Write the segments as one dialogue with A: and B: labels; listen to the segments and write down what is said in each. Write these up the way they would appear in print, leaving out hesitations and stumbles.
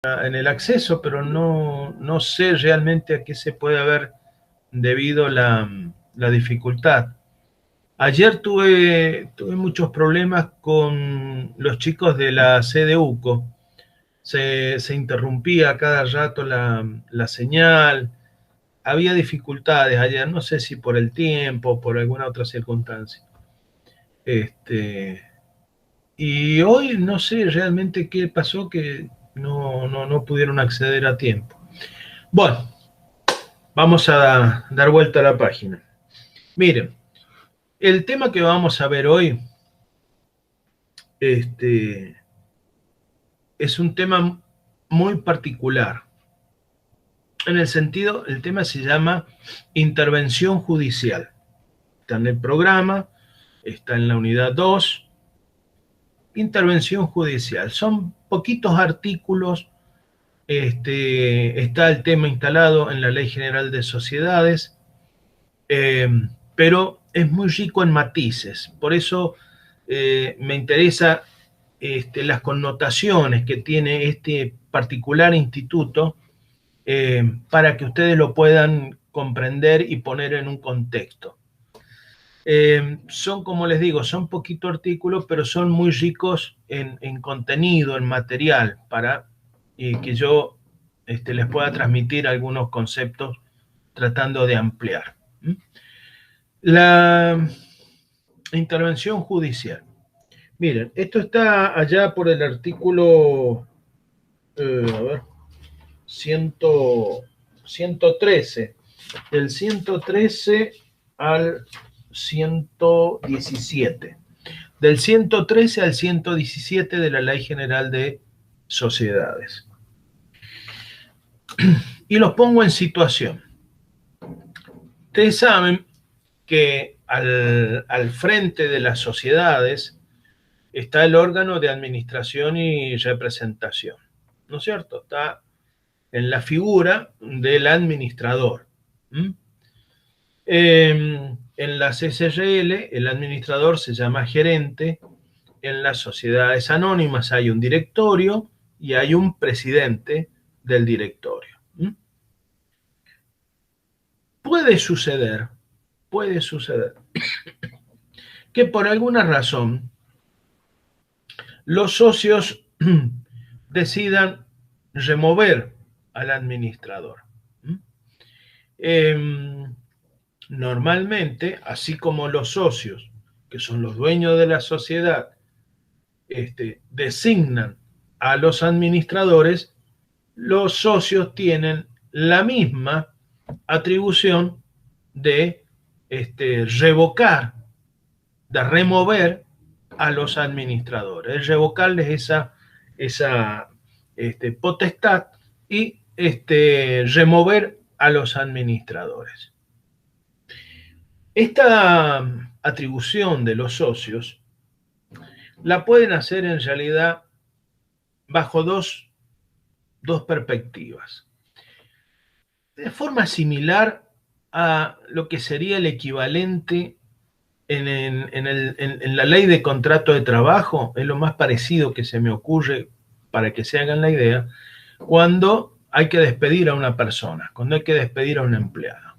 A: en el acceso, pero no sé realmente a qué se puede haber debido la dificultad. Ayer tuve muchos problemas con los chicos de la sede UCO. Se interrumpía cada rato la señal. Había dificultades ayer, no sé si por el tiempo o por alguna otra circunstancia. Este, y hoy no sé realmente qué pasó, que no pudieron acceder a tiempo. Bueno, vamos a dar vuelta a la página. Miren, el tema que vamos a ver hoy este, es un tema muy particular. En el sentido, el tema se llama intervención judicial. Está en el programa, está en la unidad 2, intervención judicial. Son poquitos artículos. Está el tema instalado en la Ley General de Sociedades, eh, pero es muy rico en matices. Por eso me interesa las connotaciones que tiene este particular instituto, para que ustedes lo puedan comprender y poner en un contexto. Son, como les digo, son poquitos artículos, pero son muy ricos en contenido, en material, para que yo les pueda transmitir algunos conceptos tratando de ampliar. La intervención judicial. Miren, esto está allá por el artículo, a ver, 113, del 113 al 117. Del 113 al 117 de la Ley General de Sociedades. Y los pongo en situación. Ustedes saben que al frente de las sociedades está el órgano de administración y representación, ¿no es cierto? Está en la figura del administrador. En la SRL, el administrador se llama gerente. En las sociedades anónimas hay un directorio y hay un presidente del directorio. Puede suceder que por alguna razón los socios decidan remover al administrador. Normalmente, así como los socios, que son los dueños de la sociedad, designan a los administradores, los socios tienen la misma atribución de revocar, de remover a los administradores, revocarles esa potestad y remover a los administradores. Esta atribución de los socios la pueden hacer en realidad bajo dos perspectivas. De forma similar a lo que sería el equivalente en la ley de contrato de trabajo, es lo más parecido que se me ocurre para que se hagan la idea, cuando hay que despedir a una persona, cuando hay que despedir a un empleado.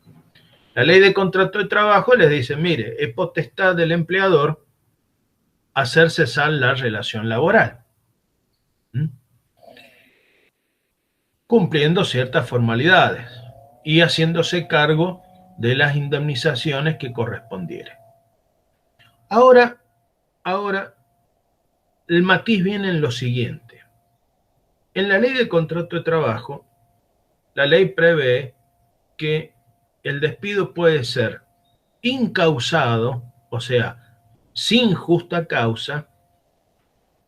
A: La ley de contrato de trabajo les dice, mire, es potestad del empleador hacer cesar la relación laboral, cumpliendo ciertas formalidades y haciéndose cargo de las indemnizaciones que correspondieren. Ahora, el matiz viene en lo siguiente. En la ley de contrato de trabajo, la ley prevé que el despido puede ser incausado, o sea, sin justa causa,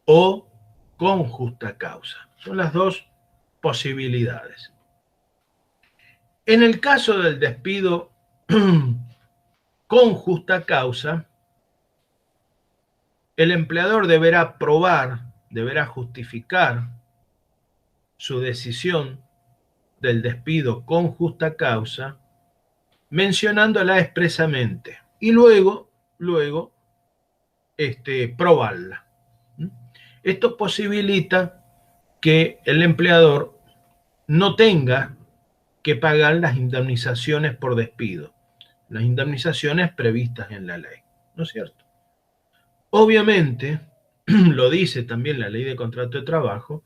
A: o con justa causa. Son las dos posibilidades. En el caso del despido con justa causa, el empleador deberá probar, deberá justificar su decisión del despido con justa causa, mencionándola expresamente y luego probarla. Esto posibilita que el empleador no tenga que pagar las indemnizaciones por despido, las indemnizaciones previstas en la ley, ¿no es cierto? Obviamente, lo dice también la ley de contrato de trabajo,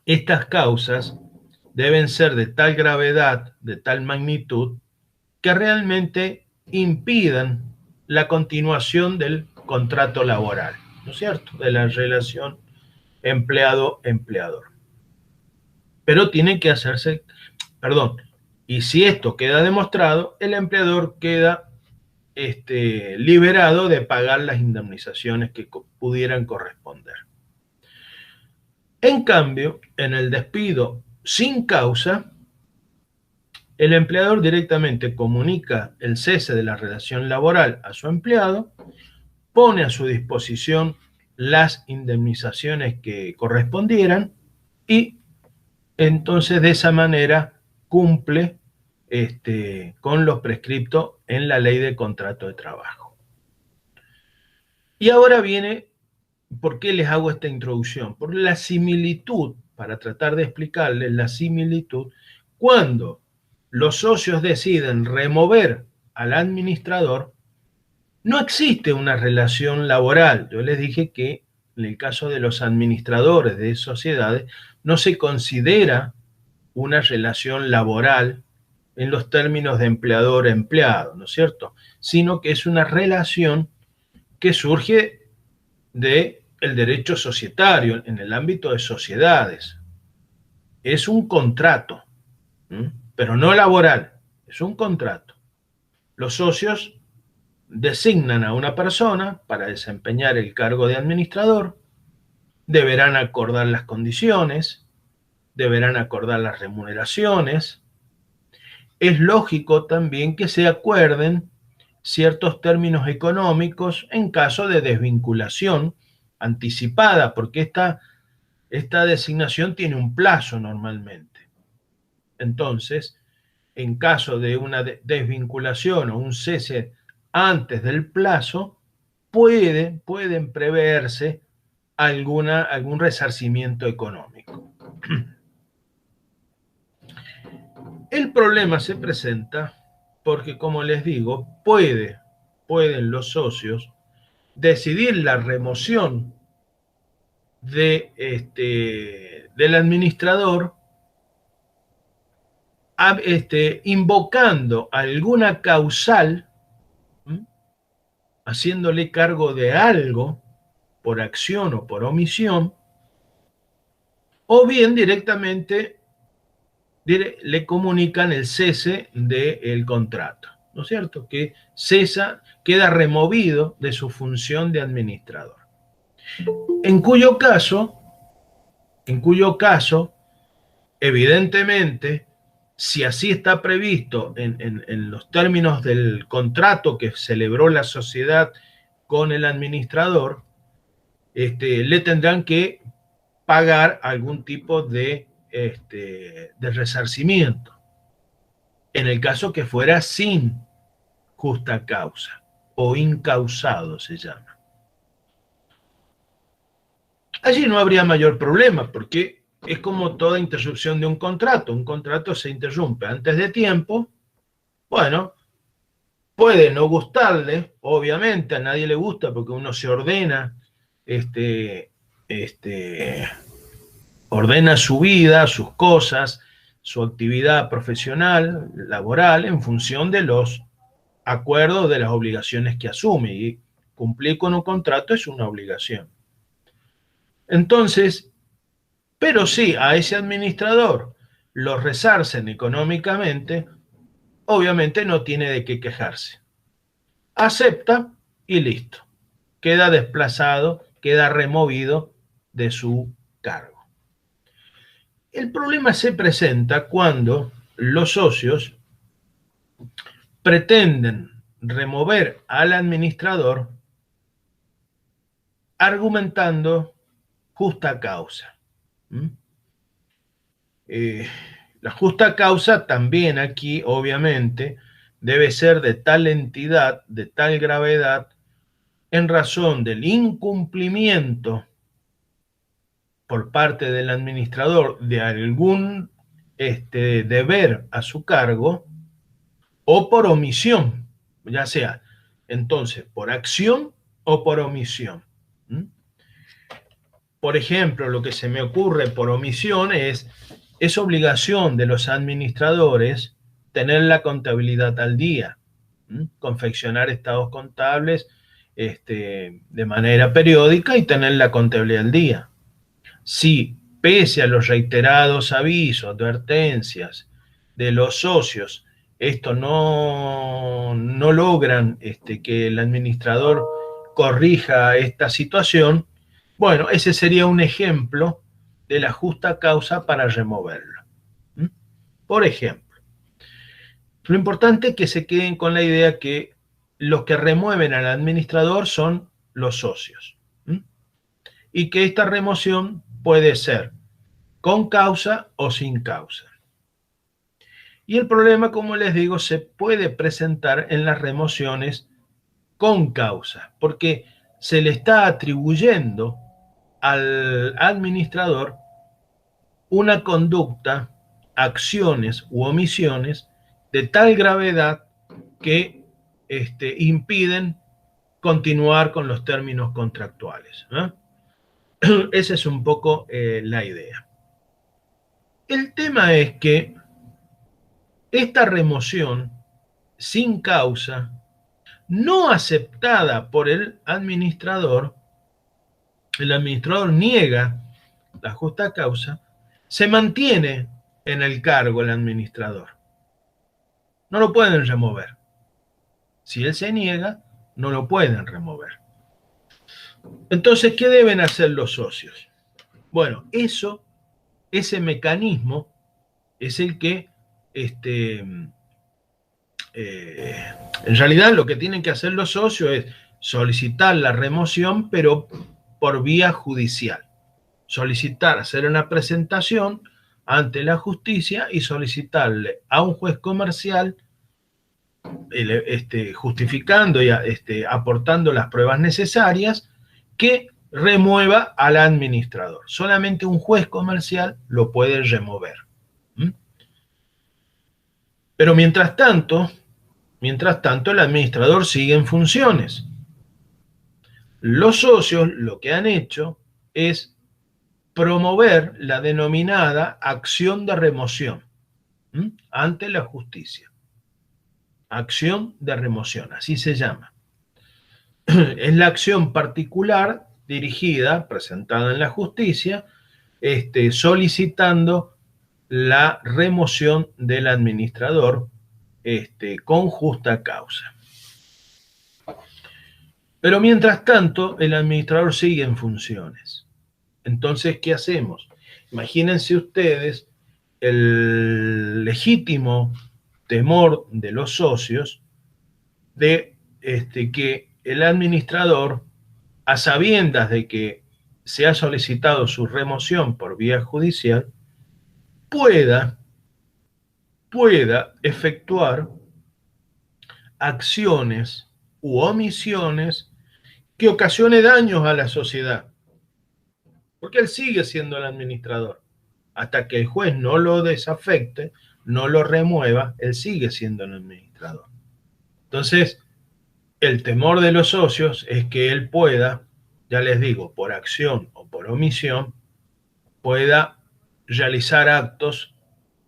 A: estas causas deben ser de tal gravedad, de tal magnitud, que realmente impidan la continuación del contrato laboral, ¿no es cierto? De la relación empleado-empleador. Pero tiene que hacerse, perdón, y si esto queda demostrado, el empleador queda liberado de pagar las indemnizaciones que pudieran corresponder. En cambio, en el despido sin causa, el empleador directamente comunica el cese de la relación laboral a su empleado, pone a su disposición las indemnizaciones que correspondieran y entonces de esa manera cumple con los prescriptos en la ley de contrato de trabajo. Y ahora viene, ¿por qué les hago esta introducción? Por la similitud, para tratar de explicarles la similitud, cuando los socios deciden remover al administrador, no existe una relación laboral. Yo les dije que en el caso de los administradores de sociedades no se considera una relación laboral en los términos de empleador-empleado, ¿no es cierto? Sino que es una relación que surge del derecho societario en el ámbito de sociedades. Es un contrato, pero no laboral, es un contrato. Los socios designan a una persona para desempeñar el cargo de administrador, deberán acordar las condiciones, deberán acordar las remuneraciones. Es lógico también que se acuerden ciertos términos económicos en caso de desvinculación anticipada, porque esta designación tiene un plazo normalmente. Entonces, en caso de una desvinculación o un cese antes del plazo, pueden preverse algún resarcimiento económico. El problema se presenta porque, como les digo, pueden los socios decidir la remoción del administrador invocando alguna causal, haciéndole cargo de algo por acción o por omisión, o bien directamente le comunican el cese del contrato, ¿no es cierto? Que queda removido de su función de administrador. En cuyo caso, evidentemente, si así está previsto en los términos del contrato que celebró la sociedad con el administrador, le tendrán que pagar algún tipo de resarcimiento, en el caso que fuera sin justa causa o incausado se llama. Allí no habría mayor problema porque es como toda interrupción de un contrato se interrumpe antes de tiempo, bueno, puede no gustarle, obviamente a nadie le gusta porque uno se ordena, ordena su vida, sus cosas, su actividad profesional, laboral, en función de los acuerdos, de las obligaciones que asume. Y cumplir con un contrato es una obligación. Entonces, pero sí, a ese administrador lo resarcen económicamente, obviamente no tiene de qué quejarse. Acepta y listo. Queda desplazado, queda removido de su cargo. El problema se presenta cuando los socios pretenden remover al administrador argumentando justa causa. La justa causa también aquí, obviamente, debe ser de tal entidad, de tal gravedad, en razón del incumplimiento por parte del administrador de algún deber a su cargo o por omisión, ya sea entonces por acción o por omisión. ¿Mm? Por ejemplo, lo que se me ocurre por omisión es obligación de los administradores tener la contabilidad al día, confeccionar estados contables de manera periódica y tener la contabilidad al día. Si, pese a los reiterados avisos, advertencias de los socios, esto no logran que el administrador corrija esta situación, bueno, ese sería un ejemplo de la justa causa para removerlo. ¿Mm? Por ejemplo, lo importante es que se queden con la idea que los que remueven al administrador son los socios. ¿Mm? Y que esta remoción puede ser con causa o sin causa. Y el problema, como les digo, se puede presentar en las remociones con causa, porque se le está atribuyendo al administrador una conducta, acciones u omisiones de tal gravedad que impiden continuar con los términos contractuales. Esa es un poco la idea. El tema es que esta remoción sin causa, no aceptada por el administrador niega la justa causa, se mantiene en el cargo el administrador. No lo pueden remover. Si él se niega, no lo pueden remover. Entonces, ¿qué deben hacer los socios? Bueno, ese mecanismo es el que en realidad lo que tienen que hacer los socios es solicitar la remoción, pero por vía judicial. Solicitar, hacer una presentación ante la justicia y solicitarle a un juez comercial, justificando y aportando las pruebas necesarias, que remueva al administrador. Solamente un juez comercial lo puede remover. Pero mientras tanto, el administrador sigue en funciones. Los socios lo que han hecho es promover la denominada acción de remoción ante la justicia. Acción de remoción, así se llama. Es la acción particular dirigida, presentada en la justicia, solicitando la remoción del administrador con justa causa. Pero mientras tanto, el administrador sigue en funciones. Entonces, ¿qué hacemos? Imagínense ustedes el legítimo temor de los socios de que el administrador, a sabiendas de que se ha solicitado su remoción por vía judicial, pueda efectuar acciones u omisiones que ocasione daños a la sociedad. Porque él sigue siendo el administrador. Hasta que el juez no lo desafecte, no lo remueva, él sigue siendo el administrador. Entonces, el temor de los socios es que él pueda, ya les digo, por acción o por omisión, pueda realizar actos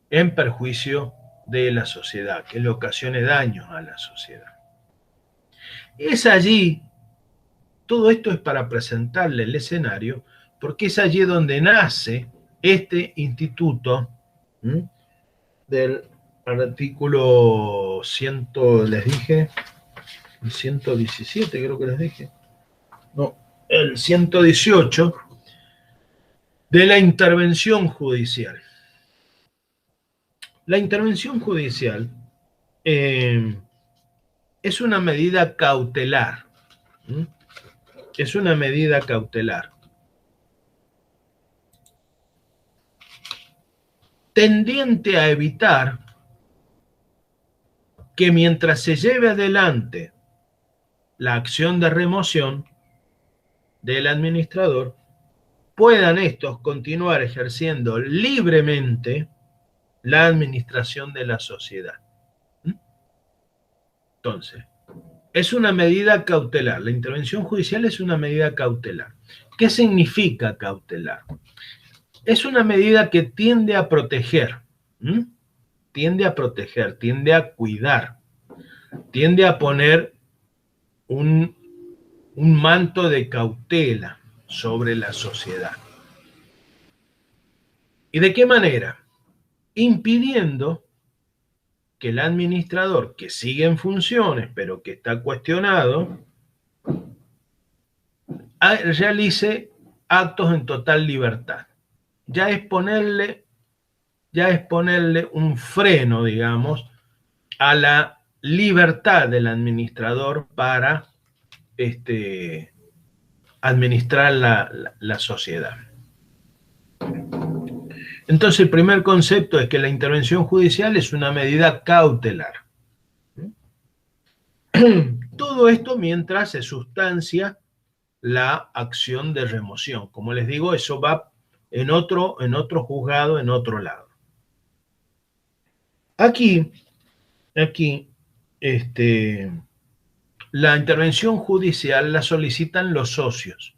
A: en perjuicio de la sociedad, que le ocasione daños a la sociedad. Es allí, todo esto es para presentarle el escenario, porque es allí donde nace este instituto del artículo 100, les dije, el 117 creo que les dije, no, el 118 de la intervención judicial. La intervención judicial es una medida cautelar. Es una medida cautelar tendiente a evitar que mientras se lleve adelante la acción de remoción del administrador, puedan estos continuar ejerciendo libremente la administración de la sociedad. Entonces, es una medida cautelar. La intervención judicial es una medida cautelar. ¿Qué significa cautelar? Es una medida que tiende a proteger, tiende a proteger, tiende a cuidar, tiende a poner un manto de cautela sobre la sociedad. ¿Y de qué manera? Impidiendo que el administrador, que sigue en funciones, pero que está cuestionado, realice actos en total libertad. Ya es ponerle un freno, digamos, a la libertad del administrador para administrar la sociedad. Entonces, el primer concepto es que la intervención judicial es una medida cautelar. Todo esto mientras se sustancia la acción de remoción. Como les digo, eso va en otro juzgado, en otro lado. Aquí, la intervención judicial la solicitan los socios.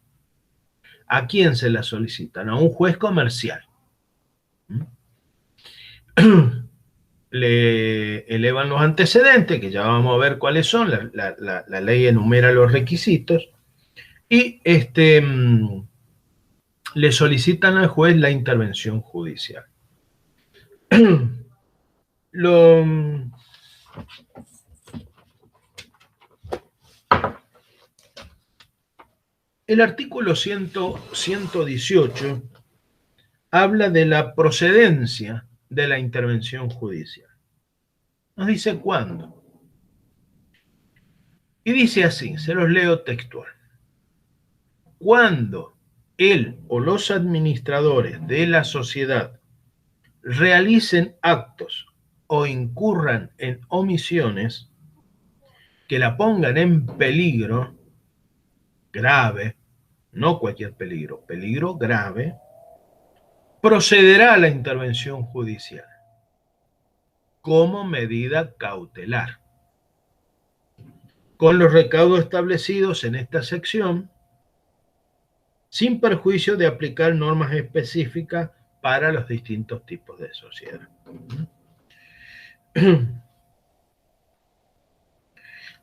A: ¿A quién se la solicitan? A un juez comercial. Le elevan los antecedentes, que ya vamos a ver cuáles son, la ley enumera los requisitos, y le solicitan al juez la intervención judicial. El artículo 118 habla de la procedencia de la intervención judicial. Nos dice cuándo. Y dice así, se los leo textual. Cuando él o los administradores de la sociedad realicen actos o incurran en omisiones que la pongan en peligro grave, no cualquier peligro, peligro grave, procederá a la intervención judicial como medida cautelar, con los recaudos establecidos en esta sección, sin perjuicio de aplicar normas específicas para los distintos tipos de sociedad.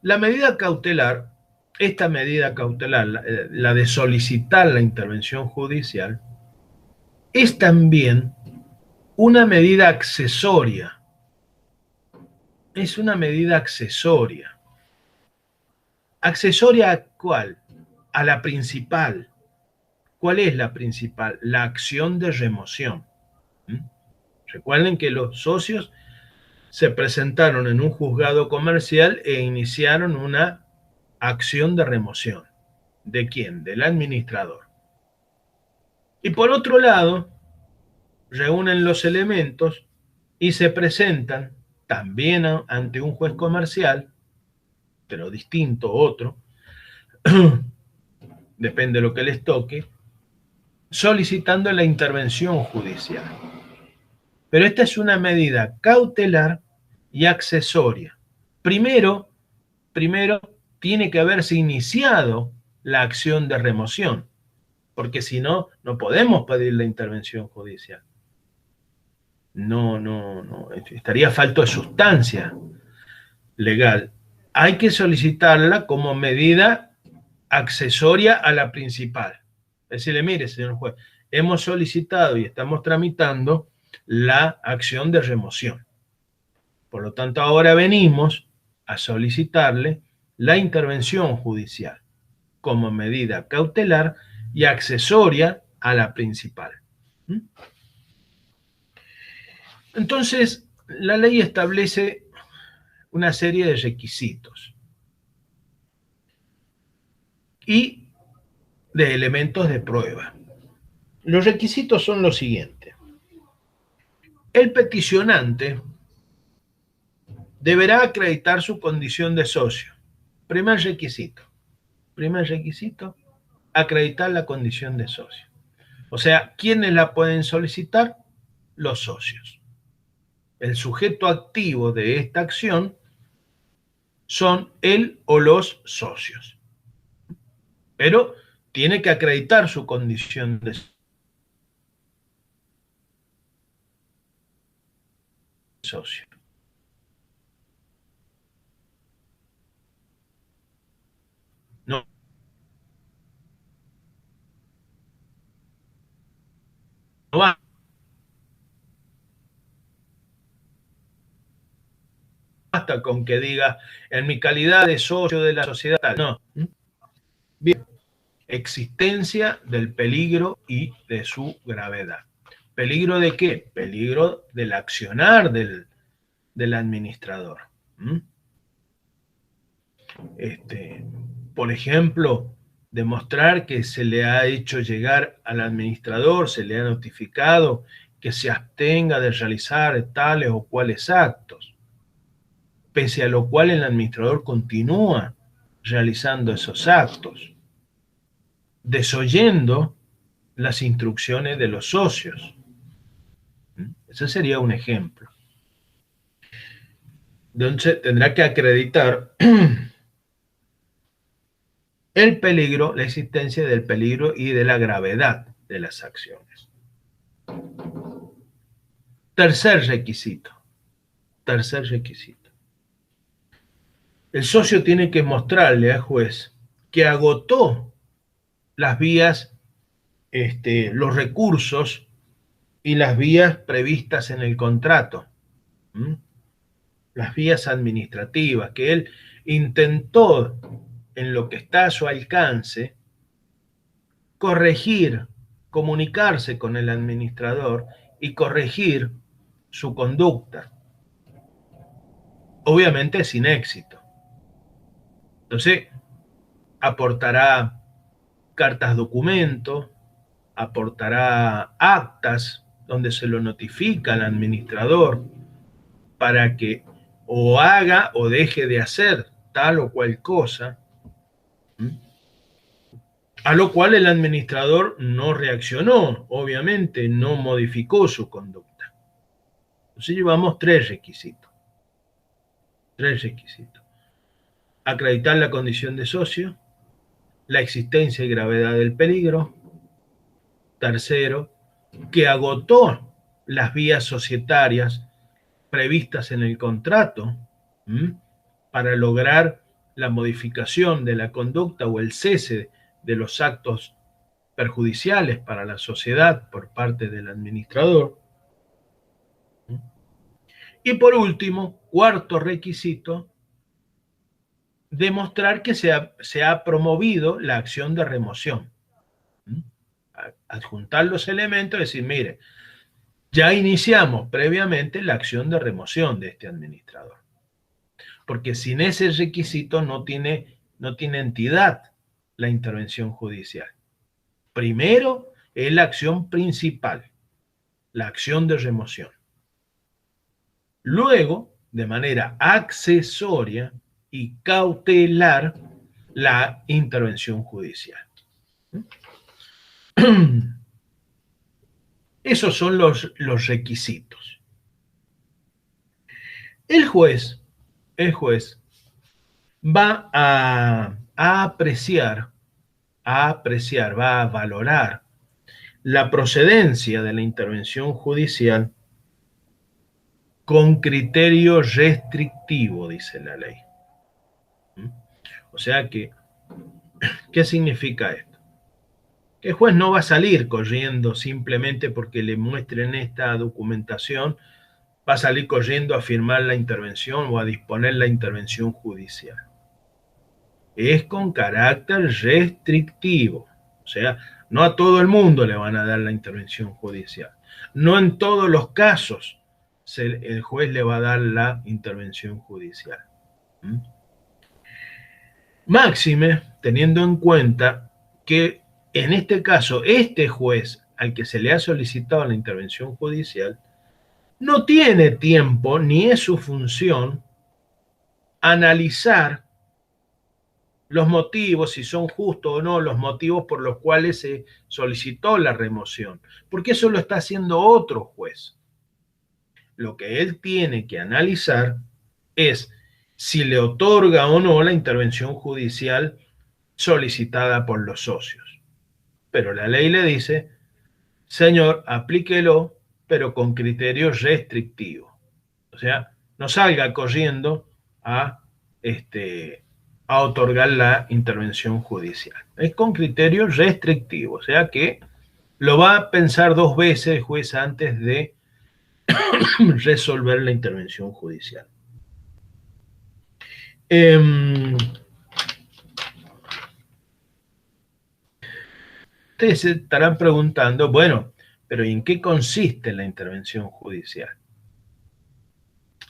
A: La medida cautelar, esta medida cautelar, la de solicitar la intervención judicial, es también una medida accesoria. Es una medida accesoria. ¿Accesoria a cuál? A la principal. ¿Cuál es la principal? La acción de remoción. Recuerden que los socios se presentaron en un juzgado comercial e iniciaron una acción de remoción. ¿De quién? Del administrador. Y por otro lado, reúnen los elementos y se presentan también ante un juez comercial, pero distinto, otro, depende de lo que les toque, solicitando la intervención judicial. Pero esta es una medida cautelar y accesoria. Primero tiene que haberse iniciado la acción de remoción, porque si no, no podemos pedir la intervención judicial. No, estaría falto de sustancia legal. Hay que solicitarla como medida accesoria a la principal. Decirle, mire, señor juez, hemos solicitado y estamos tramitando la acción de remoción. Por lo tanto, ahora venimos a solicitarle la intervención judicial como medida cautelar y accesoria a la principal. Entonces, la ley establece una serie de requisitos y de elementos de prueba. Los requisitos son los siguientes. El peticionante deberá acreditar su condición de socio. Primer requisito, acreditar la condición de socio. O sea, ¿quiénes la pueden solicitar? Los socios. El sujeto activo de esta acción son él o los socios. Pero tiene que acreditar su condición de socio. No, no basta con que diga en mi calidad de socio de la sociedad. No. Bien. Existencia del peligro y de su gravedad. ¿Peligro de qué? Peligro del accionar del administrador. Por ejemplo, demostrar que se le ha hecho llegar al administrador, se le ha notificado que se abstenga de realizar tales o cuales actos, pese a lo cual el administrador continúa realizando esos actos, desoyendo las instrucciones de los socios. Ese sería un ejemplo. Entonces tendrá que acreditar el peligro, la existencia del peligro y de la gravedad de las acciones. Tercer requisito. Tercer requisito. El socio tiene que mostrarle al juez que agotó las vías, los recursos y las vías previstas en el contrato. Las vías administrativas, que él intentó, en lo que está a su alcance, corregir, comunicarse con el administrador y corregir su conducta. Obviamente sin éxito. Entonces, aportará cartas documento, aportará actas donde se lo notifica al administrador para que o haga o deje de hacer tal o cual cosa, a lo cual el administrador no reaccionó, obviamente no modificó su conducta. Entonces llevamos tres requisitos. Tres requisitos. Acreditar la condición de socio, la existencia y gravedad del peligro. Tercero, que agotó las vías societarias previstas en el contrato para lograr la modificación de la conducta o el cese de los actos perjudiciales para la sociedad por parte del administrador. Y por último, cuarto requisito, demostrar que se ha promovido la acción de remoción. Adjuntar los elementos y decir, mire, ya iniciamos previamente la acción de remoción de este administrador. Porque sin ese requisito no tiene entidad la intervención judicial. Primero es la acción principal, la acción de remoción. Luego, de manera accesoria y cautelar, la intervención judicial. Esos son los requisitos. El juez va a apreciar, va a valorar la procedencia de la intervención judicial con criterio restrictivo, dice la ley. O sea que, ¿qué significa esto? Que el juez no va a salir corriendo simplemente porque le muestren esta documentación, va a salir corriendo a firmar la intervención o a disponer la intervención judicial. Es con carácter restrictivo. O sea, no a todo el mundo le van a dar la intervención judicial. No en todos los casos el juez le va a dar la intervención judicial. Máxime, teniendo en cuenta que en este caso, este juez al que se le ha solicitado la intervención judicial no tiene tiempo ni es su función analizar los motivos, si son justos o no, los motivos por los cuales se solicitó la remoción, porque eso lo está haciendo otro juez. Lo que él tiene que analizar es si le otorga o no la intervención judicial solicitada por los socios. Pero la ley le dice, señor, aplíquelo, pero con criterio restrictivo. O sea, no salga corriendo a, a otorgar la intervención judicial. Es con criterio restrictivo, o sea que lo va a pensar dos veces el juez antes de resolver la intervención judicial. Ustedes se estarán preguntando, bueno, pero ¿en qué consiste la intervención judicial?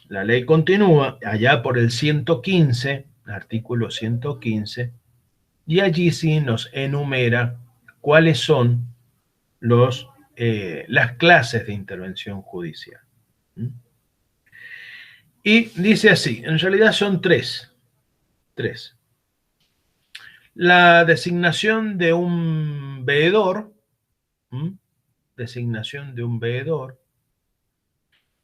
A: La ley continúa allá por el 115, artículo 115, y allí sí nos enumera cuáles son las clases de intervención judicial. Y dice así, en realidad son tres. La designación de un veedor, designación de un veedor,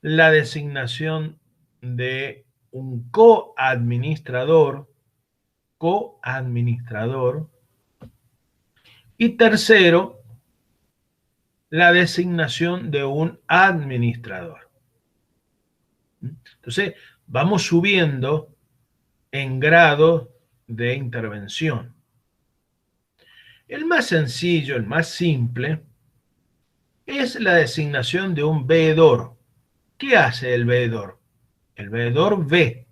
A: la designación de un coadministrador, y tercero, la designación de un administrador. Entonces, vamos subiendo en grado de intervención. El más sencillo, el más simple, es la designación de un veedor. ¿Qué hace el veedor? El veedor ve,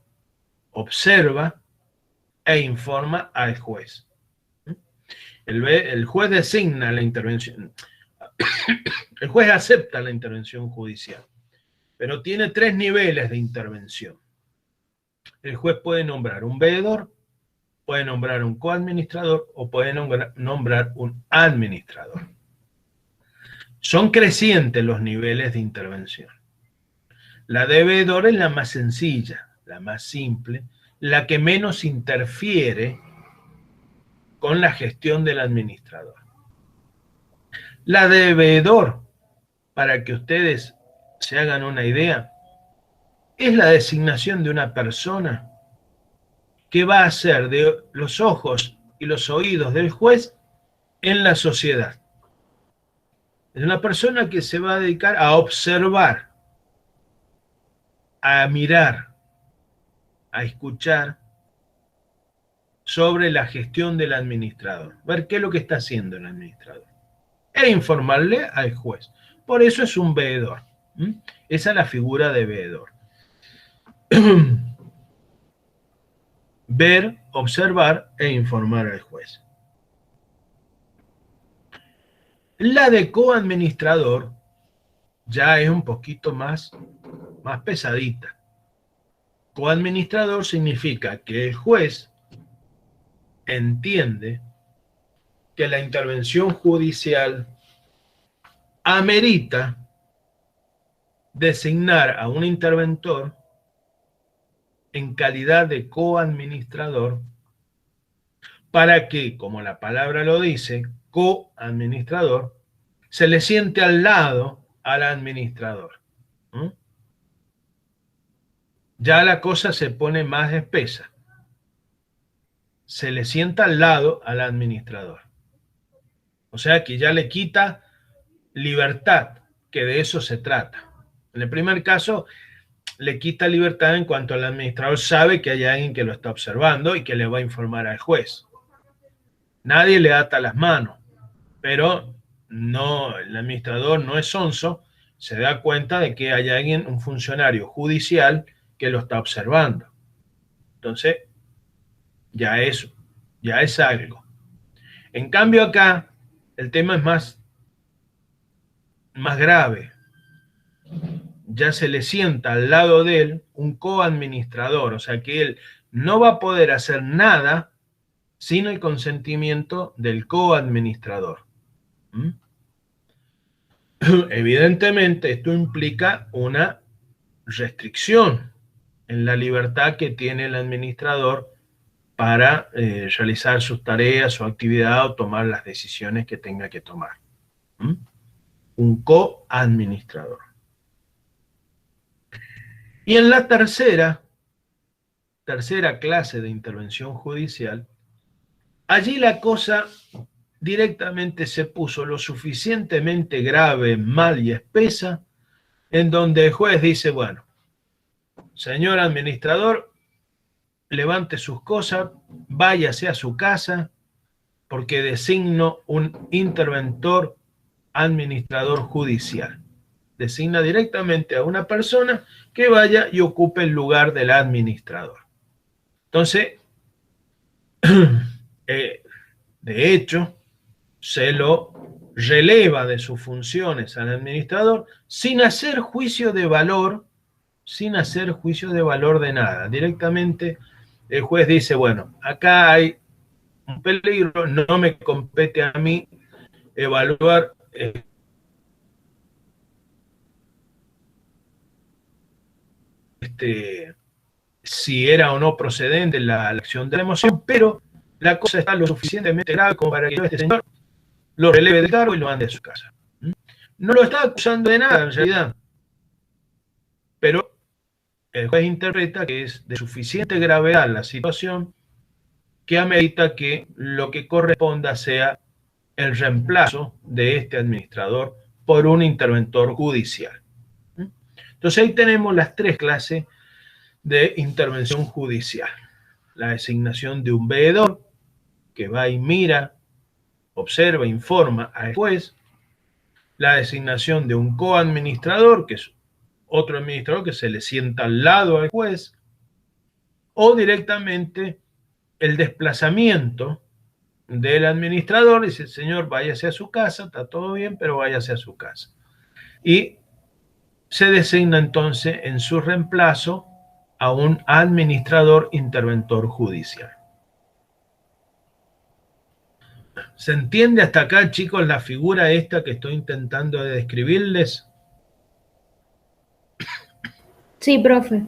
A: observa e informa al juez. El juez designa la intervención. El juez acepta la intervención judicial, pero tiene tres niveles de intervención. El juez puede nombrar un veedor, puede nombrar un coadministrador o puede nombrar un administrador. Son crecientes los niveles de intervención. La de veedor es la más sencilla, la más simple, la que menos interfiere con la gestión del administrador. La de veedor, para que ustedes se hagan una idea, es la designación de una persona que va a ser de los ojos y los oídos del juez en la sociedad. Es una persona que se va a dedicar a observar, a mirar, a escuchar sobre la gestión del administrador, ver qué es lo que está haciendo el administrador e informarle al juez. Por eso es un veedor. Esa es la figura de veedor. Ver, observar e informar al juez. La de coadministrador ya es un poquito más pesadita. Coadministrador significa que el juez entiende que la intervención judicial amerita designar a un interventor en calidad de coadministrador para que, como la palabra lo dice, coadministrador, se le siente al lado al administrador. Ya la cosa se pone más espesa. Se le sienta al lado al administrador. O sea que ya le quita libertad, que de eso se trata. En el primer caso, le quita libertad en cuanto al administrador sabe que hay alguien que lo está observando y que le va a informar al juez. Nadie le ata las manos, pero no, el administrador no es sonso, se da cuenta de que hay alguien, un funcionario judicial, que lo está observando. Entonces, ya es algo. En cambio acá, el tema es más grave. Ya se le sienta al lado de él un coadministrador, o sea que él no va a poder hacer nada sin el consentimiento del coadministrador. Evidentemente, esto implica una restricción en la libertad que tiene el administrador para realizar sus tareas o actividad o tomar las decisiones que tenga que tomar. ¿Mm? Un coadministrador. Y en la tercera clase de intervención judicial, allí la cosa directamente se puso lo suficientemente grave, mal y espesa, en donde el juez dice, bueno, señor administrador, levante sus cosas, váyase a su casa, porque designo un interventor administrador judicial. Designa directamente a una persona que vaya y ocupe el lugar del administrador. Entonces, de hecho, se lo releva de sus funciones al administrador sin hacer juicio de valor, de nada. Directamente el juez dice, bueno, acá hay un peligro, no me compete a mí evaluar si era o no procedente la acción de la emoción, pero la cosa está lo suficientemente grave como para que este señor lo releve del cargo y lo mande a su casa. No lo está acusando de nada en realidad, pero el juez interpreta que es de suficiente gravedad la situación que amerita que lo que corresponda sea el reemplazo de este administrador por un interventor judicial. Entonces ahí tenemos las tres clases de intervención judicial. La designación de un veedor que va y mira, observa, informa al juez. La designación de un coadministrador, que es otro administrador que se le sienta al lado al juez. O directamente el desplazamiento del administrador, dice, señor, váyase a su casa, está todo bien, pero váyase a su casa. Y se designa entonces en su reemplazo a un administrador interventor judicial. ¿Se entiende hasta acá, chicos, la figura esta que estoy intentando describirles?
B: Sí, profe.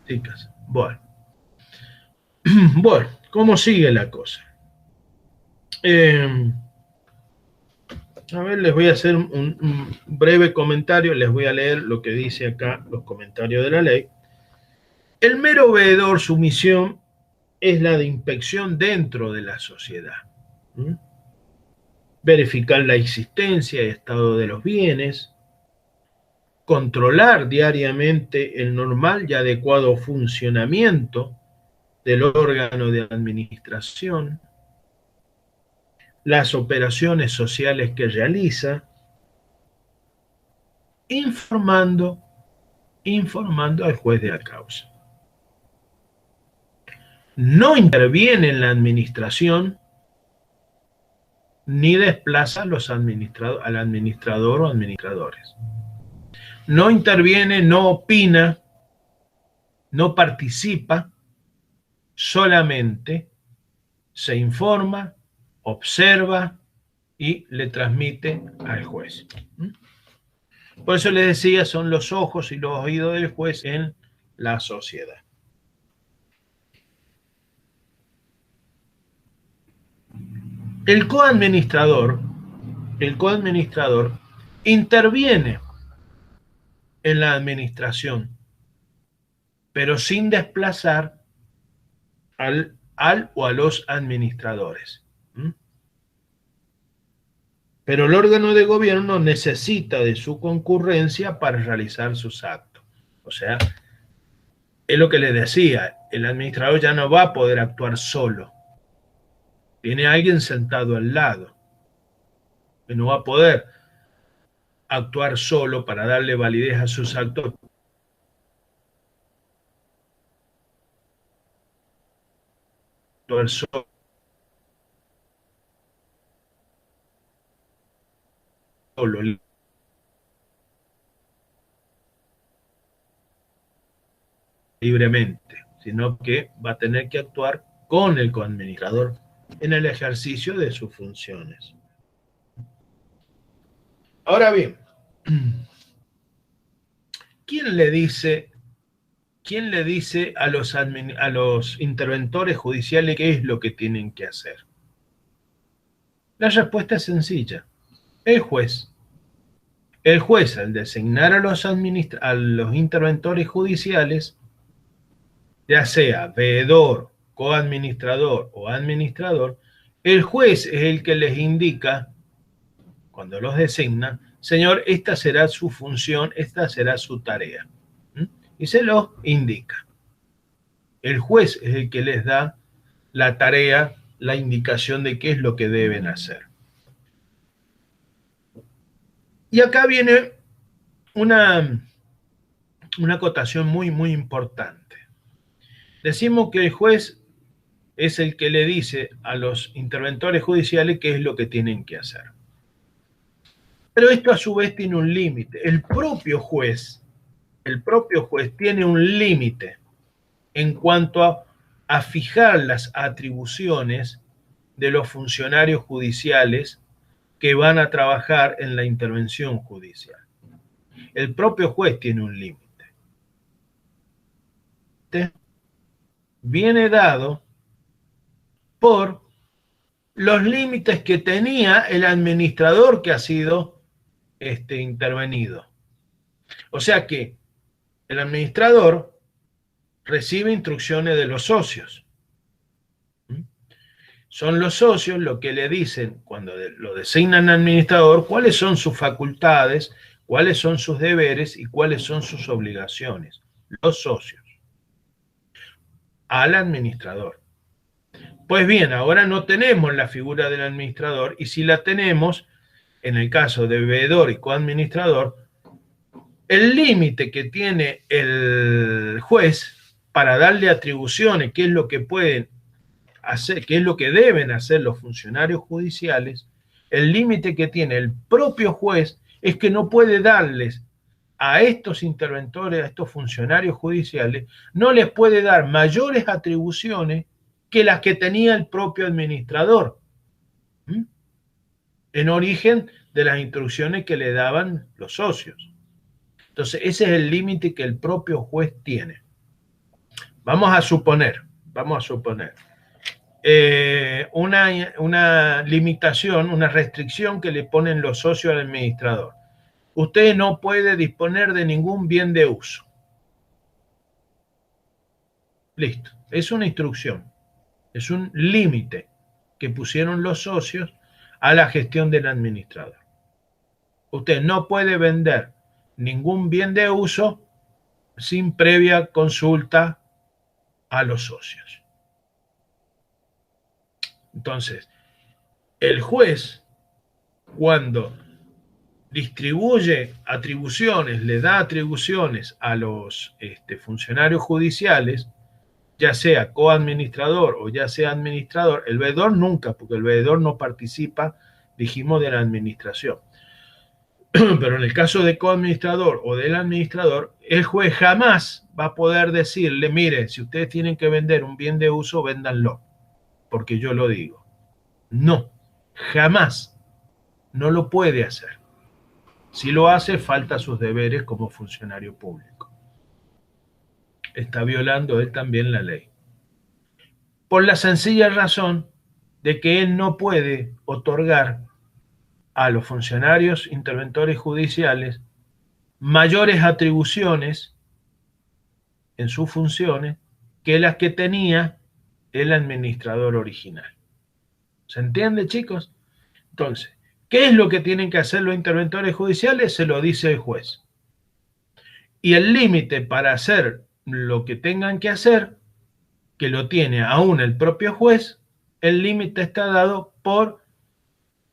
A: Chicas, bueno. Bueno, ¿cómo sigue la cosa? A ver, les voy a hacer un breve comentario, les voy a leer lo que dice acá los comentarios de la ley. El mero veedor, su misión es la de inspección dentro de la sociedad. Verificar la existencia y estado de los bienes, controlar diariamente el normal y adecuado funcionamiento del órgano de administración, las operaciones sociales que realiza, informando al juez de la causa. No interviene en la administración ni desplaza al administrador o administradores. No interviene, no opina, no participa, solamente se informa, observa y le transmite al juez. Por eso les decía, son los ojos y los oídos del juez en la sociedad. El coadministrador interviene en la administración, pero sin desplazar al o a los administradores. Pero el órgano de gobierno necesita de su concurrencia para realizar sus actos. O sea, es lo que les decía, el administrador ya no va a poder actuar solo. Tiene alguien sentado al lado, que no va a poder actuar solo para darle validez a sus actos. Solo. Libremente, sino que va a tener que actuar con el coadministrador en el ejercicio de sus funciones. Ahora bien, ¿quién le dice ¿quién le dice a los interventores judiciales qué es lo que tienen que hacer? La respuesta es sencilla. El juez. El juez, al designar a los interventores judiciales, ya sea veedor, coadministrador o administrador, el juez es el que les indica, cuando los designa, señor, esta será su función, esta será su tarea. Y se los indica. El juez es el que les da la tarea, la indicación de qué es lo que deben hacer. Y acá viene una acotación muy, muy importante. Decimos que el juez es el que le dice a los interventores judiciales qué es lo que tienen que hacer. Pero esto a su vez tiene un límite. El propio juez tiene un límite en cuanto a fijar las atribuciones de los funcionarios judiciales que van a trabajar en la intervención judicial. El propio juez tiene un límite. Viene dado por los límites que tenía el administrador que ha sido intervenido. O sea que el administrador recibe instrucciones de los socios. Son los socios los que le dicen, cuando lo designan administrador, cuáles son sus facultades, cuáles son sus deberes y cuáles son sus obligaciones. Los socios. Al administrador. Pues bien, ahora no tenemos la figura del administrador y si la tenemos, en el caso de veedor y coadministrador, el límite que tiene el juez para darle atribuciones, qué es lo que pueden hacer, qué es lo que deben hacer los funcionarios judiciales, el límite que tiene el propio juez es que no puede darles a estos interventores, a estos funcionarios judiciales, no les puede dar mayores atribuciones que las que tenía el propio administrador, en origen de las instrucciones que le daban los socios. Entonces, ese es el límite que el propio juez tiene. Vamos a suponer una limitación, una restricción que le ponen los socios al administrador. Usted no puede disponer de ningún bien de uso. Listo, es una instrucción, es un límite que pusieron los socios a la gestión del administrador. Usted no puede vender ningún bien de uso sin previa consulta a los socios. Entonces, el juez, cuando distribuye atribuciones, le da atribuciones a los funcionarios judiciales, ya sea coadministrador o ya sea administrador, el veedor nunca, porque el veedor no participa, dijimos, de la administración. Pero en el caso de coadministrador o del administrador, el juez jamás va a poder decirle, mire, si ustedes tienen que vender un bien de uso, véndanlo, porque yo lo digo. No, jamás, no lo puede hacer. Si lo hace, falta sus deberes como funcionario público. Está violando él también la ley. Por la sencilla razón de que él no puede otorgar a los funcionarios interventores judiciales mayores atribuciones en sus funciones que las que tenía el administrador original. ¿Se entiende, chicos? Entonces, ¿qué es lo que tienen que hacer los interventores judiciales? Se lo dice el juez. Y el límite para hacer lo que tengan que hacer, que lo tiene aún el propio juez, el límite está dado por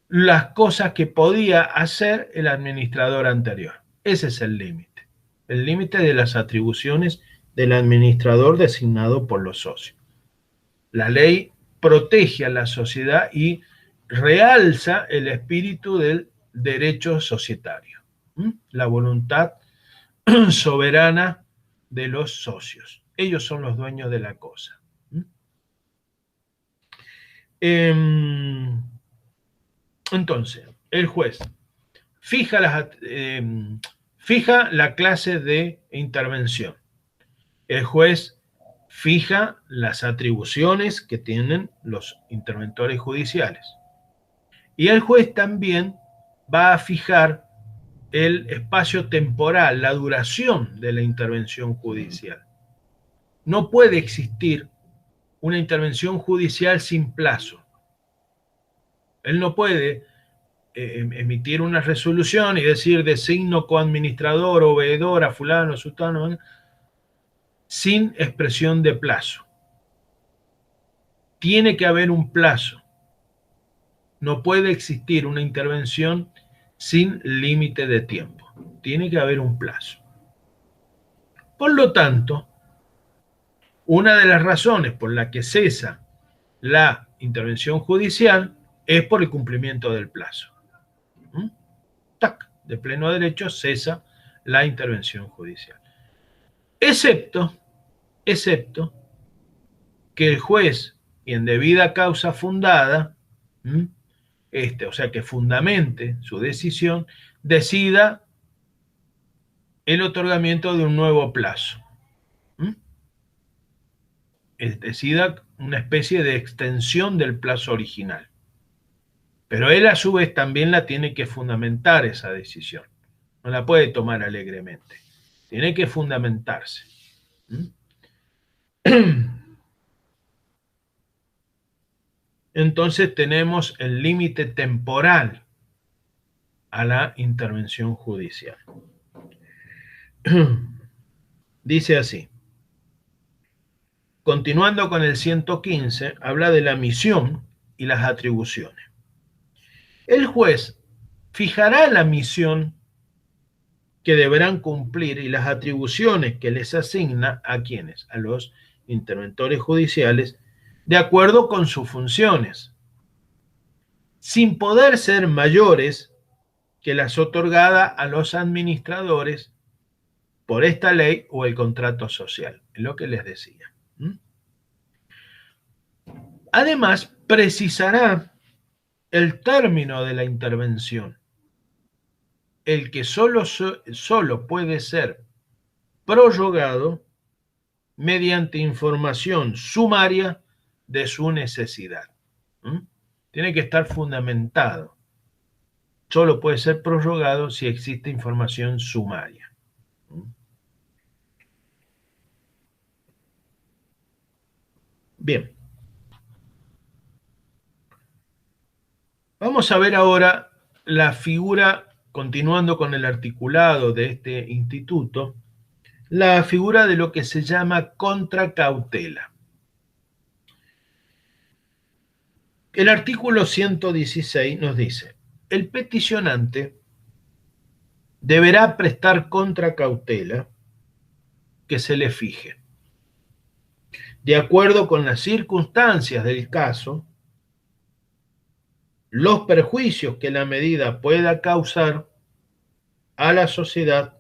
A: las cosas que podía hacer el administrador anterior. Ese es el límite de las atribuciones del administrador designado por los socios. La ley protege a la sociedad y realza el espíritu del derecho societario, la voluntad soberana de los socios. Ellos son los dueños de la cosa. Entonces, el juez fija la clase de intervención. El juez fija las atribuciones que tienen los interventores judiciales. Y el juez también va a fijar el espacio temporal, la duración de la intervención judicial. No puede existir una intervención judicial sin plazo. Él no puede emitir una resolución y decir designo coadministrador o veedor a fulano, sultano, sin expresión de plazo. Tiene que haber un plazo. No puede existir una intervención sin límite de tiempo. Tiene que haber un plazo. Por lo tanto, una de las razones por la que cesa la intervención judicial es por el cumplimiento del plazo. Tac, de pleno derecho cesa la intervención judicial. Excepto que el juez, y en debida causa fundada, o sea, que fundamente su decisión, decida el otorgamiento de un nuevo plazo. Decida una especie de extensión del plazo original. Pero él a su vez también la tiene que fundamentar esa decisión. No la puede tomar alegremente. Tiene que fundamentarse. Entonces tenemos el límite temporal a la intervención judicial. Dice así. Continuando con el 115, habla de la misión y las atribuciones. El juez fijará la misión que deberán cumplir y las atribuciones que les asigna a quienes, a los interventores judiciales, de acuerdo con sus funciones, sin poder ser mayores que las otorgadas a los administradores por esta ley o el contrato social, es lo que les decía. Además, precisará el término de la intervención, el que solo puede ser prorrogado mediante información sumaria de su necesidad. Tiene que estar fundamentado. Solo puede ser prorrogado si existe información sumaria. Bien. Vamos a ver ahora la figura, continuando con el articulado de este instituto, la figura de lo que se llama contracautela. El artículo 116 nos dice, el peticionante deberá prestar contracautela que se le fije, de acuerdo con las circunstancias del caso, los perjuicios que la medida pueda causar a la sociedad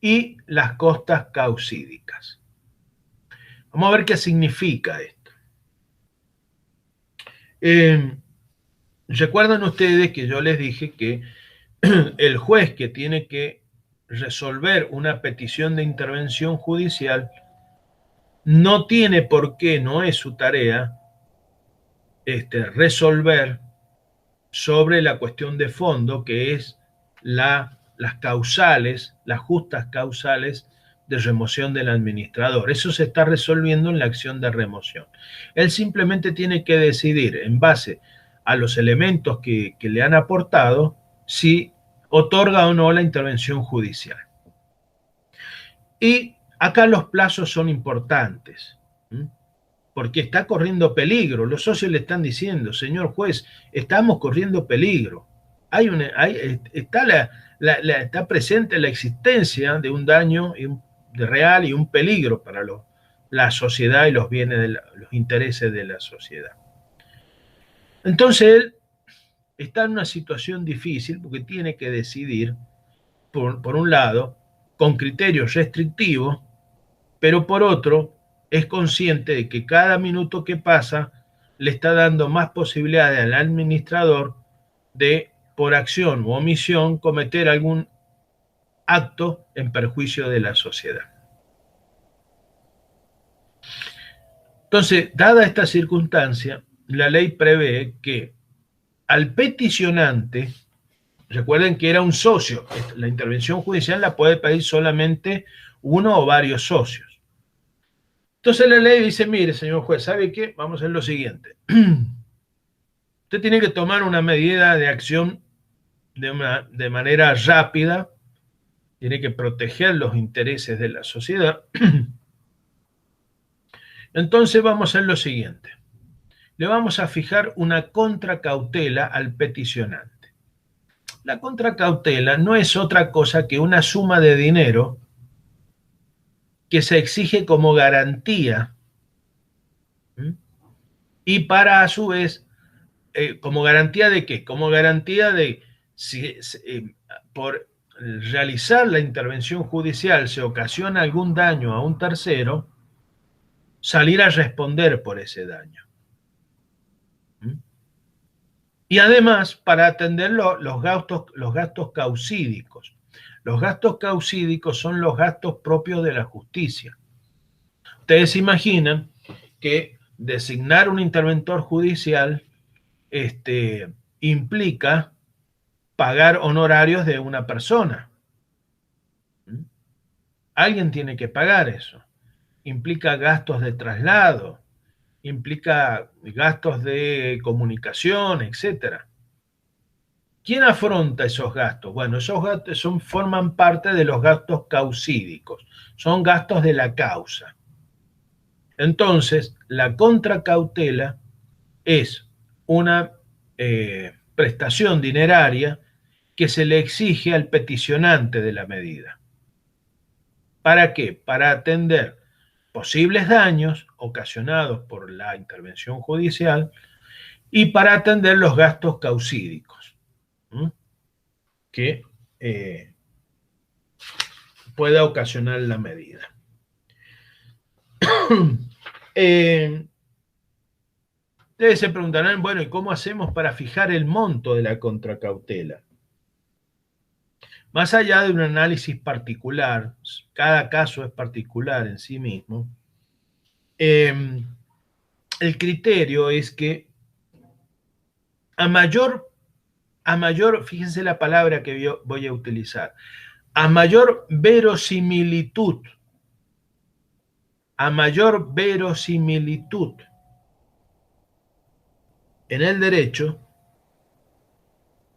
A: y las costas causídicas. Vamos a ver qué significa esto. Recuerdan ustedes que yo les dije que el juez que tiene que resolver una petición de intervención judicial no tiene por qué, no es su tarea, resolver sobre la cuestión de fondo, que es las causales, las justas causales de remoción del administrador. Eso se está resolviendo en la acción de remoción. Él simplemente tiene que decidir, en base a los elementos que le han aportado, si otorga o no la intervención judicial. Y acá los plazos son importantes, porque está corriendo peligro. Los socios le están diciendo, señor juez, estamos corriendo peligro. Está presente la existencia de un daño real y un peligro para la sociedad y los bienes, los intereses de la sociedad. Entonces él está en una situación difícil porque tiene que decidir, por un lado, con criterios restrictivos, pero por otro, es consciente de que cada minuto que pasa le está dando más posibilidades al administrador de, por acción u omisión, cometer algún acto en perjuicio de la sociedad. Entonces, dada esta circunstancia, la ley prevé que al peticionante, recuerden que era un socio, la intervención judicial la puede pedir solamente uno o varios socios. Entonces la ley dice, mire, señor juez, ¿sabe qué? Vamos a hacer lo siguiente. Usted tiene que tomar una medida de acción de manera rápida, tiene que proteger los intereses de la sociedad. Entonces vamos a hacer lo siguiente. Le vamos a fijar una contracautela al peticionante. La contracautela no es otra cosa que una suma de dinero que se exige como garantía, ¿m? Y para a su vez, ¿como garantía de qué? Como garantía de si por realizar la intervención judicial se ocasiona algún daño a un tercero, salir a responder por ese daño. ¿M? Y además, para atender los gastos causídicos. Los gastos causídicos son los gastos propios de la justicia. Ustedes imaginan que designar un interventor judicial implica pagar honorarios de una persona. ¿Mm? Alguien tiene que pagar eso. Implica gastos de traslado, implica gastos de comunicación, etcétera. ¿Quién afronta esos gastos? Bueno, esos gastos forman parte de los gastos causídicos, son gastos de la causa. Entonces, la contracautela es una prestación dineraria que se le exige al peticionante de la medida. ¿Para qué? Para atender posibles daños ocasionados por la intervención judicial y para atender los gastos causídicos, ¿m? Que pueda ocasionar la medida. Ustedes se preguntarán, bueno, ¿y cómo hacemos para fijar el monto de la contracautela? Más allá de un análisis particular, cada caso es particular en sí mismo, el criterio es que a mayor, fíjense la palabra que yo voy a utilizar, a mayor verosimilitud en el derecho,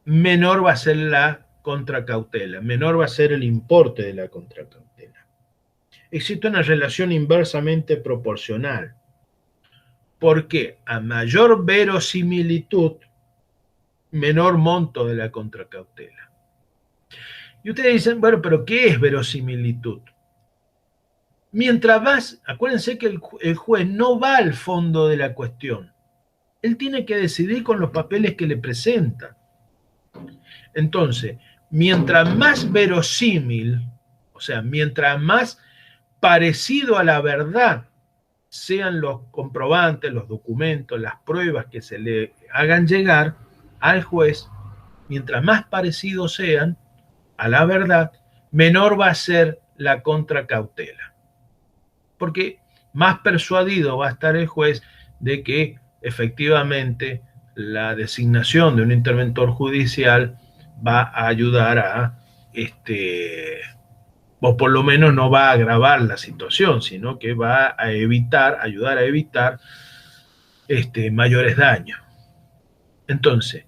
A: menor va a ser la contracautela, menor va a ser el importe de la contracautela. Existe una relación inversamente proporcional, porque a mayor verosimilitud, menor monto de la contracautela. Y ustedes dicen, bueno, pero ¿qué es verosimilitud? Mientras más, acuérdense que el juez no va al fondo de la cuestión. Él tiene que decidir con los papeles que le presentan. Entonces, mientras más verosímil, o sea, mientras más parecido a la verdad sean los comprobantes, los documentos, las pruebas que se le hagan llegar al juez, mientras más parecidos sean a la verdad, menor va a ser la contracautela. Porque más persuadido va a estar el juez de que efectivamente la designación de un interventor judicial va a ayudar a, o por lo menos no va a agravar la situación, sino que va a ayudar a evitar mayores daños. Entonces,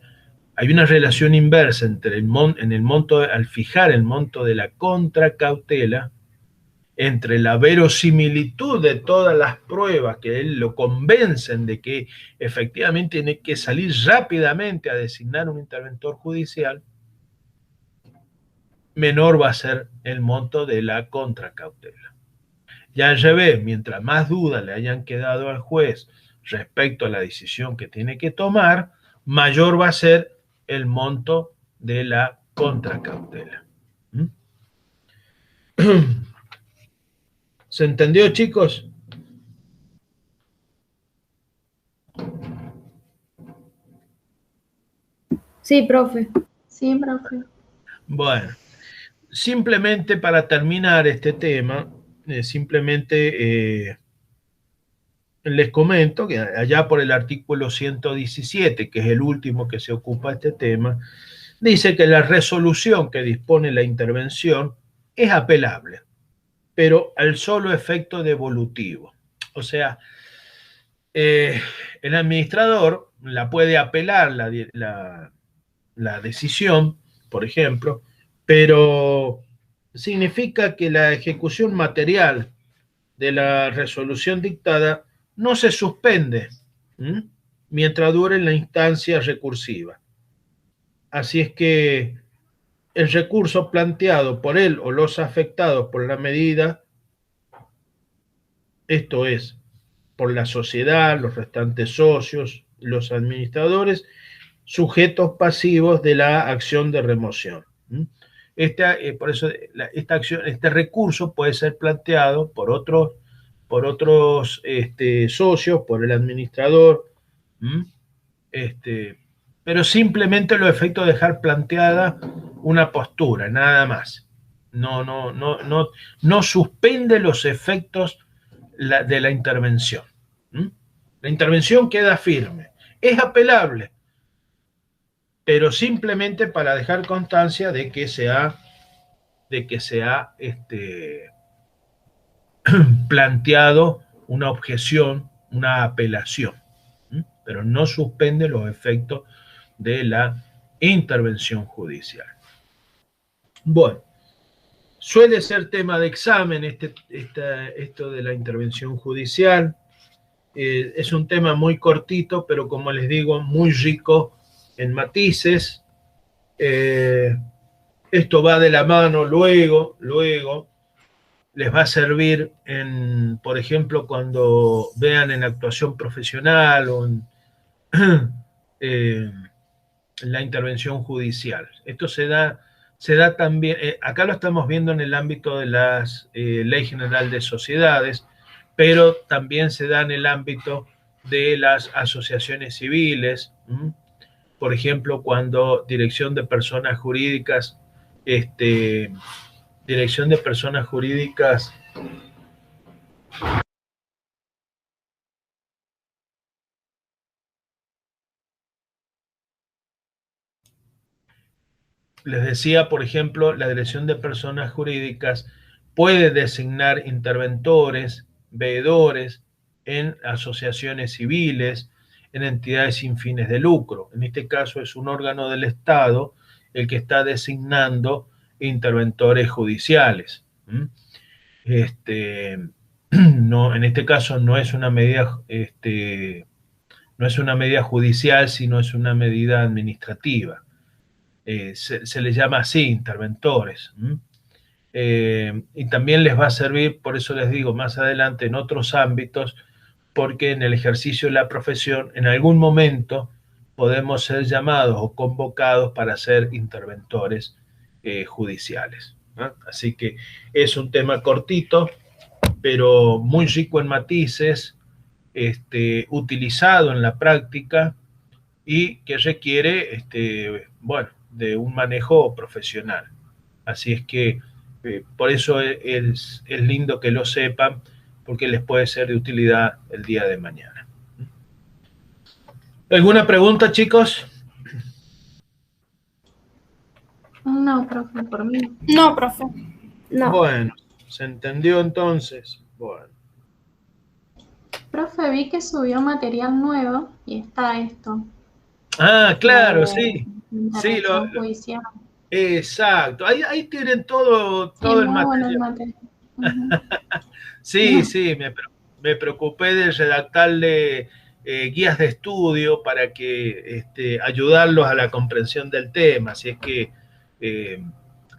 A: hay una relación inversa entre al fijar el monto de la contracautela, entre la verosimilitud de todas las pruebas que él lo convencen de que efectivamente tiene que salir rápidamente a designar un interventor judicial, menor va a ser el monto de la contracautela. Ya al revés, mientras más dudas le hayan quedado al juez respecto a la decisión que tiene que tomar, mayor va a ser el monto de la contracautela. ¿Mm? ¿Se entendió, chicos?
B: Sí, profe.
C: Sí, profe.
A: Bueno, simplemente para terminar este tema, les comento que allá por el artículo 117, que es el último que se ocupa de este tema, dice que la resolución que dispone la intervención es apelable, pero al solo efecto devolutivo. O sea, el administrador la puede apelar la decisión, por ejemplo, pero significa que la ejecución material de la resolución dictada no se suspende mientras dure la instancia recursiva. Así es que el recurso planteado por él o los afectados por la medida, esto es, por la sociedad, los restantes socios, los administradores, sujetos pasivos de la acción de remoción. Por eso esta acción, este recurso puede ser planteado por otros socios, por el administrador, pero simplemente los efectos de dejar planteada una postura, nada más. No suspende los efectos de la intervención. La intervención queda firme. Es apelable, pero simplemente para dejar constancia de que se ha planteado una objeción, una apelación, pero no suspende los efectos de la intervención judicial. Bueno, suele ser tema de examen esto de la intervención judicial. Es un tema muy cortito, pero como les digo, muy rico en matices. Esto va de la mano luego les va a servir por ejemplo, cuando vean en actuación profesional o en la intervención judicial. Esto se da también, acá lo estamos viendo en el ámbito de las Ley General de Sociedades, pero también se da en el ámbito de las asociaciones civiles, por ejemplo, cuando Dirección de Personas Jurídicas, Dirección de Personas Jurídicas les decía, por ejemplo, la Dirección de Personas Jurídicas puede designar interventores, veedores en asociaciones civiles, en entidades sin fines de lucro. En este caso es un órgano del Estado el que está designando interventores judiciales. No, en este caso no es una medida, no es una medida judicial, sino es una medida administrativa. Se les llama así, interventores. Y también les va a servir, por eso les digo, más adelante en otros ámbitos, porque en el ejercicio de la profesión, en algún momento, podemos ser llamados o convocados para ser interventores judiciales. Así que es un tema cortito, pero muy rico en matices, utilizado en la práctica y que requiere, bueno, de un manejo profesional. Así es que por eso es lindo que lo sepan, porque les puede ser de utilidad el día de mañana. ¿Alguna pregunta, chicos?
B: No, profe, por mí.
C: No, profe.
B: No.
A: Bueno, ¿se entendió entonces? Bueno.
B: Profe, vi que subió material nuevo y está esto.
A: Ah, claro, sí. Sí,
B: judicial.
A: Exacto. Ahí tienen todo el material.
B: Bueno el material.
A: Sí, sí, me preocupé de redactarle guías de estudio para que ayudarlos a la comprensión del tema. Así es que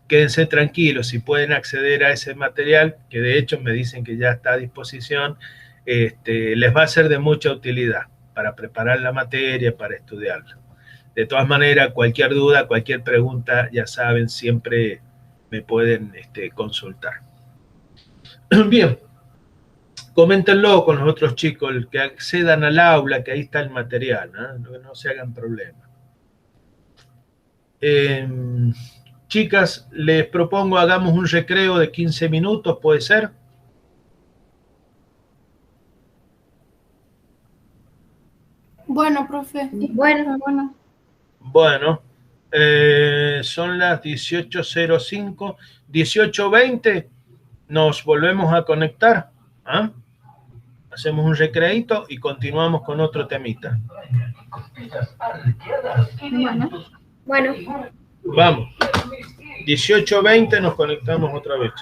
A: quédense tranquilos, si pueden acceder a ese material, que de hecho me dicen que ya está a disposición, les va a ser de mucha utilidad para preparar la materia, para estudiarla. De todas maneras, cualquier duda, cualquier pregunta, ya saben, siempre me pueden consultar. Bien, coméntenlo con los otros chicos, que accedan al aula, que ahí está el material, ¿no? Que no se hagan problema. Chicas, les propongo hagamos un recreo de 15 minutos, ¿puede ser?
C: Bueno, profe.
B: Bueno, bueno.
A: Bueno, son las 18:05, 18:20, nos volvemos a conectar. ¿Ah? Hacemos un recreito y continuamos con otro temita.
B: Bueno.
D: Bueno.
A: Vamos. 18:20 nos conectamos otra vez.